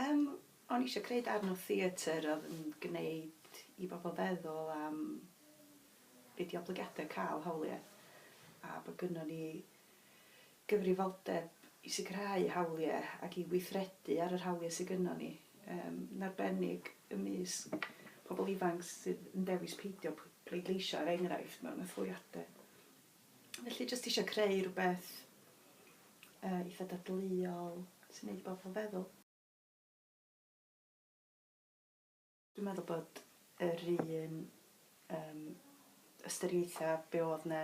O'n eisiau creu darn o theatr oedd yn gwneud i bobl feddwl am be di oblygiadau cael hawliau. A bod gynnon ni gyfrifoldeb i sicrhau hawliau ac i weithredu ar yr hawliau sydd gynnon ni. Yn arbennig ymysg pobl ifanc sydd yn dewis peidio pleidleisio ar enghraifft mewn etholiadau. Felly jyst eisiau creu rhywbeth eitha dadleuol sy'n gwneud bobl feddwl. Dwi'n meddwl bod yr un ystyriaethau be oedd yna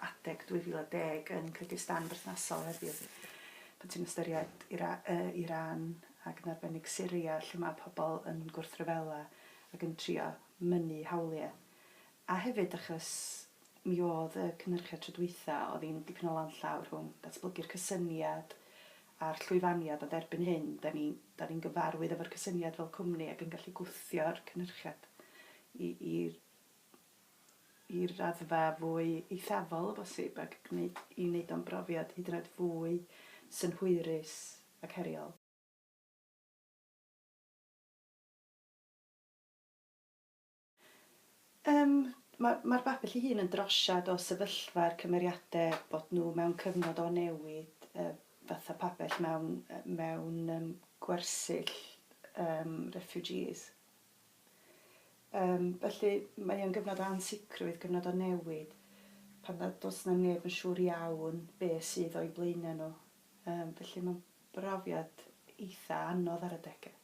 adeg 2010 yn Kyrgyzstan berthnasol heddiw. Pan ti'n ystyried Iran ac yn arbennig Syria, lle mae pobl yn gwrthryfela ac yn trio mynnu hawliau. A hefyd achos mi oedd y cynhyrchiad trydwytha oedd hi'n dipyn o lanllaw rhwng datblygu'r cysyniad a'r llwyfaniad a derbyn hyn. Da ni'n gyfarwydd efo'r cysyniad fel cwmni ac yn gallu gwthio'r cynhyrchiad i'r raddfa fwy eithafol o bosib ac i wneud o'n brofiad hyd yn oed fwy synhwyrus ac heriol. Mae'r babell ei hun yn drosiad o sefyllfa'r cymeriadau bod nhw mewn cyfnod o newid fatha pabell mewn gwersyll refugees. Felly mae o'n gyfnod o ansicrwydd, gyfnod o newid, pan does na neb yn siŵr iawn be sydd o'i blaenau nhw. Felly mae'n brofiad eitha anodd ar y degau.